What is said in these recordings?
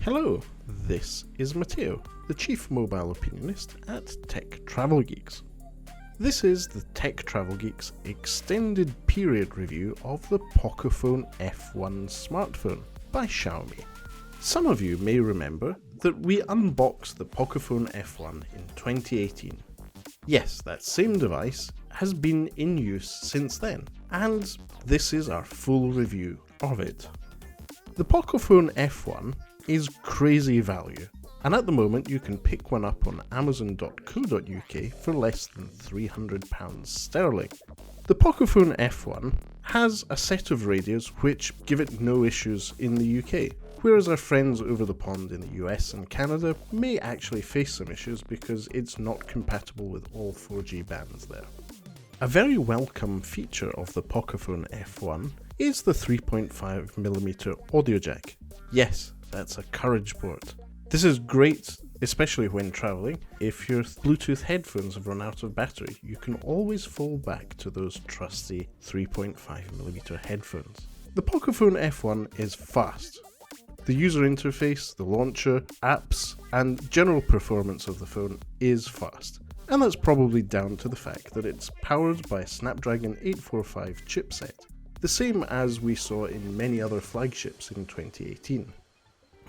Hello, this is Matteo, the Chief Mobile Opinionist at Tech Travel Geeks. This is the Tech Travel Geeks extended period review of the Pocophone F1 smartphone by Xiaomi. Some of you may remember that we unboxed the Pocophone F1 in 2018. Yes, that same device has been in use since then, and this is our full review of it. The Pocophone F1 is crazy value, and at the moment you can pick one up on amazon.co.uk for less than £300 sterling. The Pocophone F1 has a set of radios which give it no issues in the UK, whereas our friends over the pond in the US and Canada may actually face some issues because it's not compatible with all 4G bands there. A very welcome feature of the Pocophone F1 is the 3.5mm audio jack. Yes, that's a courage port. This is great, especially when travelling. If your Bluetooth headphones have run out of battery, you can always fall back to those trusty 3.5mm headphones. The Pocophone F1 is fast. The user interface, the launcher, apps, and general performance of the phone is fast. And that's probably down to the fact that it's powered by a Snapdragon 845 chipset, the same as we saw in many other flagships in 2018.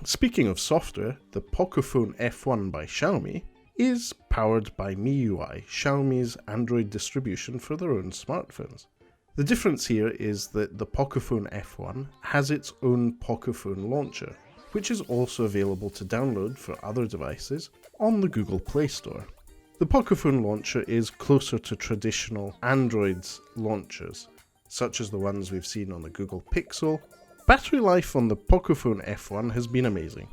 Speaking of software, the Pocophone F1 by Xiaomi is powered by MIUI, Xiaomi's Android distribution for their own smartphones. The difference here is that the Pocophone F1 has its own Pocophone launcher, which is also available to download for other devices on the Google Play Store. The Pocophone launcher is closer to traditional Android launchers, such as the ones we've seen on the Google Pixel. Battery life on the Pocophone F1 has been amazing.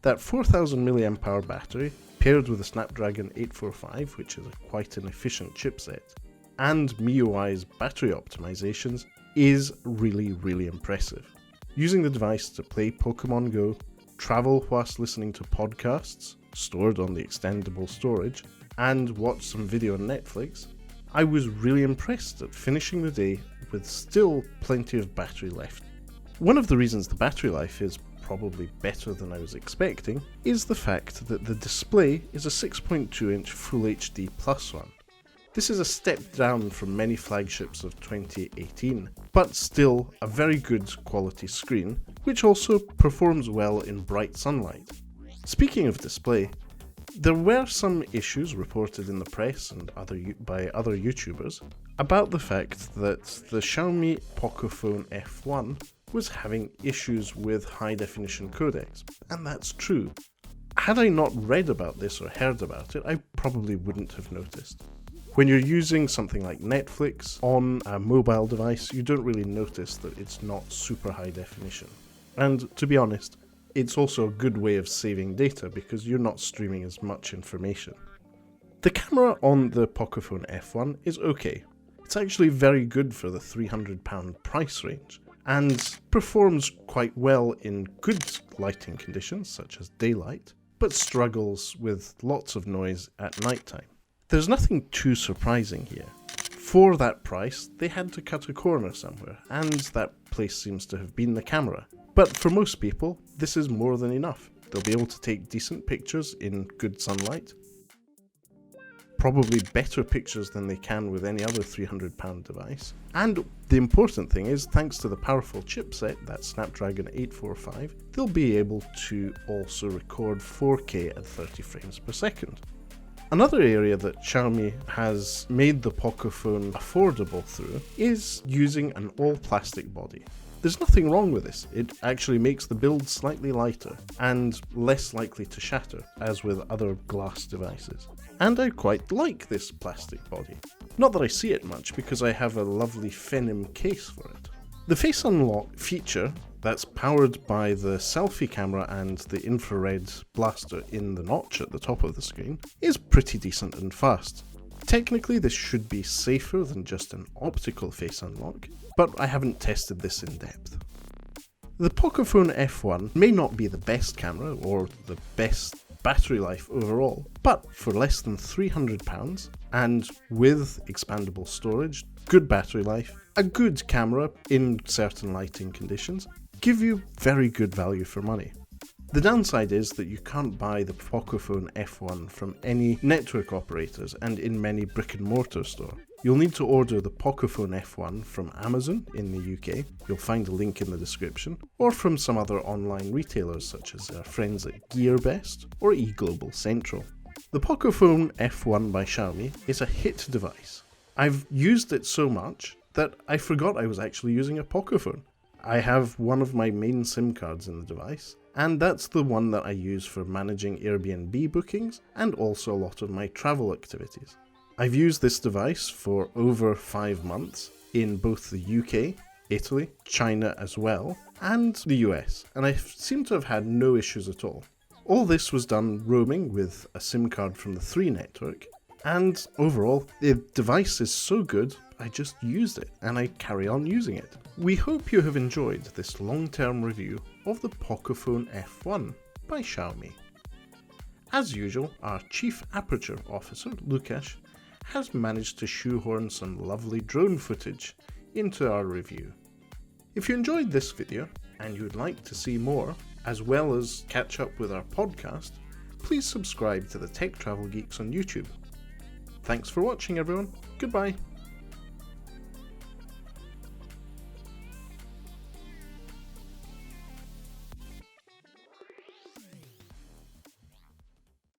That 4000 mAh battery, paired with a Snapdragon 845, which is quite an efficient chipset, and MIUI's battery optimizations, is really impressive. Using the device to play Pokemon Go, travel whilst listening to podcasts, stored on the extendable storage, and watch some video on Netflix, I was really impressed at finishing the day with still plenty of battery left. One of the reasons the battery life is probably better than I was expecting is the fact that the display is a 6.2-inch Full HD Plus one. This is a step down from many flagships of 2018, but still a very good quality screen, which also performs well in bright sunlight. Speaking of display, there were some issues reported in the press and by other YouTubers about the fact that the Xiaomi Pocophone F1 was having issues with high-definition codecs, and that's true. Had I not read about this or heard about it, I probably wouldn't have noticed. When you're using something like Netflix on a mobile device, you don't really notice that it's not super high definition. And to be honest, it's also a good way of saving data because you're not streaming as much information. The camera on the Pocophone F1 is okay. It's actually very good for the £300 price range, and performs quite well in good lighting conditions such as daylight, but struggles with lots of noise at nighttime. There's nothing too surprising here. For that price, they had to cut a corner somewhere, and that place seems to have been the camera. But for most people, this is more than enough. They'll be able to take decent pictures in good sunlight, probably better pictures than they can with any other £300 device. And the important thing is, thanks to the powerful chipset, that Snapdragon 845, they'll be able to also record 4K at 30 frames per second. Another area that Xiaomi has made the Pocophone affordable through is using an all-plastic body. There's nothing wrong with this. It actually makes the build slightly lighter and less likely to shatter, as with other glass devices. And I quite like this plastic body. Not that I see it much because I have a lovely Phenom case for it. The Face Unlock feature that's powered by the selfie camera and the infrared blaster in the notch at the top of the screen is pretty decent and fast. Technically, this should be safer than just an optical face unlock, but I haven't tested this in depth. The Pocophone F1 may not be the best camera or the best battery life overall, but for less than £300 and with expandable storage, good battery life, a good camera in certain lighting conditions, give you very good value for money. The downside is that you can't buy the Pocophone F1 from any network operators and in many brick and mortar stores. You'll need to order the Pocophone F1 from Amazon in the UK, you'll find a link in the description, or from some other online retailers such as our friends at GearBest or eGlobal Central. The Pocophone F1 by Xiaomi is a hit device. I've used it so much that I forgot I was actually using a Pocophone. I have one of my main SIM cards in the device, and that's the one that I use for managing Airbnb bookings and also a lot of my travel activities. I've used this device for over 5 months in both the UK, Italy, China as well, and the US, and I seem to have had no issues at all. All this was done roaming with a SIM card from the 3 network, and overall, the device is so good, I just used it, and I carry on using it. We hope you have enjoyed this long-term review of the Pocophone F1 by Xiaomi. As usual, our Chief Aperture Officer, Lukasz, has managed to shoehorn some lovely drone footage into our review. If you enjoyed this video and you would like to see more, as well as catch up with our podcast, please subscribe to the Tech Travel Geeks on YouTube. Thanks for watching everyone, goodbye.